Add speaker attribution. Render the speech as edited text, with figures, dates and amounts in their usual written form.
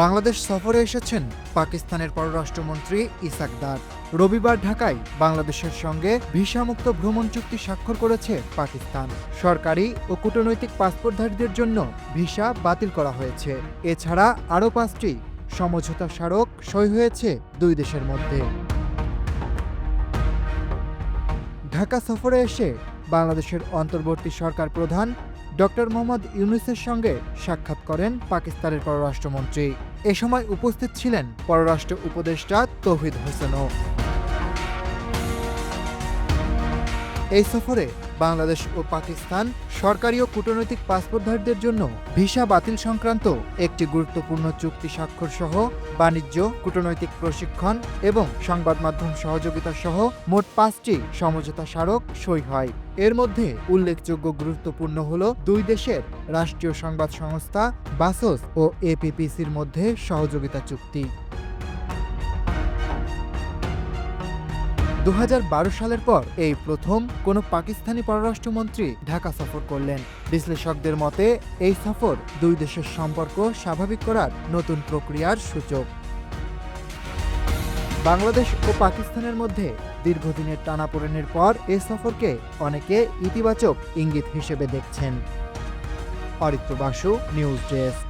Speaker 1: বাংলাদেশ সফরে এসেছেন পাকিস্তানের পররাষ্ট্রমন্ত্রী ইসাক দার। রবিবার ঢাকায় বাংলাদেশের সঙ্গে ভিসামুক্ত ভ্রমণ চুক্তি স্বাক্ষর করেছে পাকিস্তান। সরকারি ও কূটনৈতিক পাসপোর্টধারীদের জন্য ভিসা বাতিল করা হয়েছে। এছাড়া আরও 5টি সমঝোতা স্মারক সই হয়েছে দুই দেশের মধ্যে। ঢাকা সফরে এসে বাংলাদেশের অন্তর্বর্তী সরকার প্রধান ডক্টর মোহাম্মদ ইউনূসের সঙ্গে সাক্ষাৎ করেন পাকিস্তানের পররাষ্ট্রমন্ত্রী। এ সময় উপস্থিত ছিলেন পররাষ্ট্র উপদেষ্টা তৌহিদ হোসেনও। এই সফরে বাংলাদেশ ও পাকিস্তান সরকারি ও কূটনৈতিক পাসপোর্টধারীদের জন্য ভিসা বাতিল সংক্রান্ত একটি গুরুত্বপূর্ণ চুক্তি স্বাক্ষর সহ বাণিজ্য, কূটনৈতিক প্রশিক্ষণ এবং সংবাদ মাধ্যম সহযোগিতা সহ মোট 5টি সমঝোতা স্মারক সই হয়। এর মধ্যে উল্লেখযোগ্য গুরুত্বপূর্ণ হল দুই দেশের রাষ্ট্রীয় সংবাদ সংস্থা বাসস ও এপিপিসির মধ্যে সহযোগিতা চুক্তি। 2012 সালের পর এই প্রথম কোনো পাকিস্তানি পররাষ্ট্রমন্ত্রী ঢাকা সফর করলেন। বিশ্লেষকদের মতে এই সফর দুই দেশের সম্পর্ক স্বাভাবিক করার নতুন প্রক্রিয়ার সূচক। বাংলাদেশ ও পাকিস্তানের মধ্যে দীর্ঘদিনের টানাপোড়েনের পর এই সফরকে অনেকে ইতিবাচক ইঙ্গিত হিসেবে দেখছেন। Aritra Basu, news desk.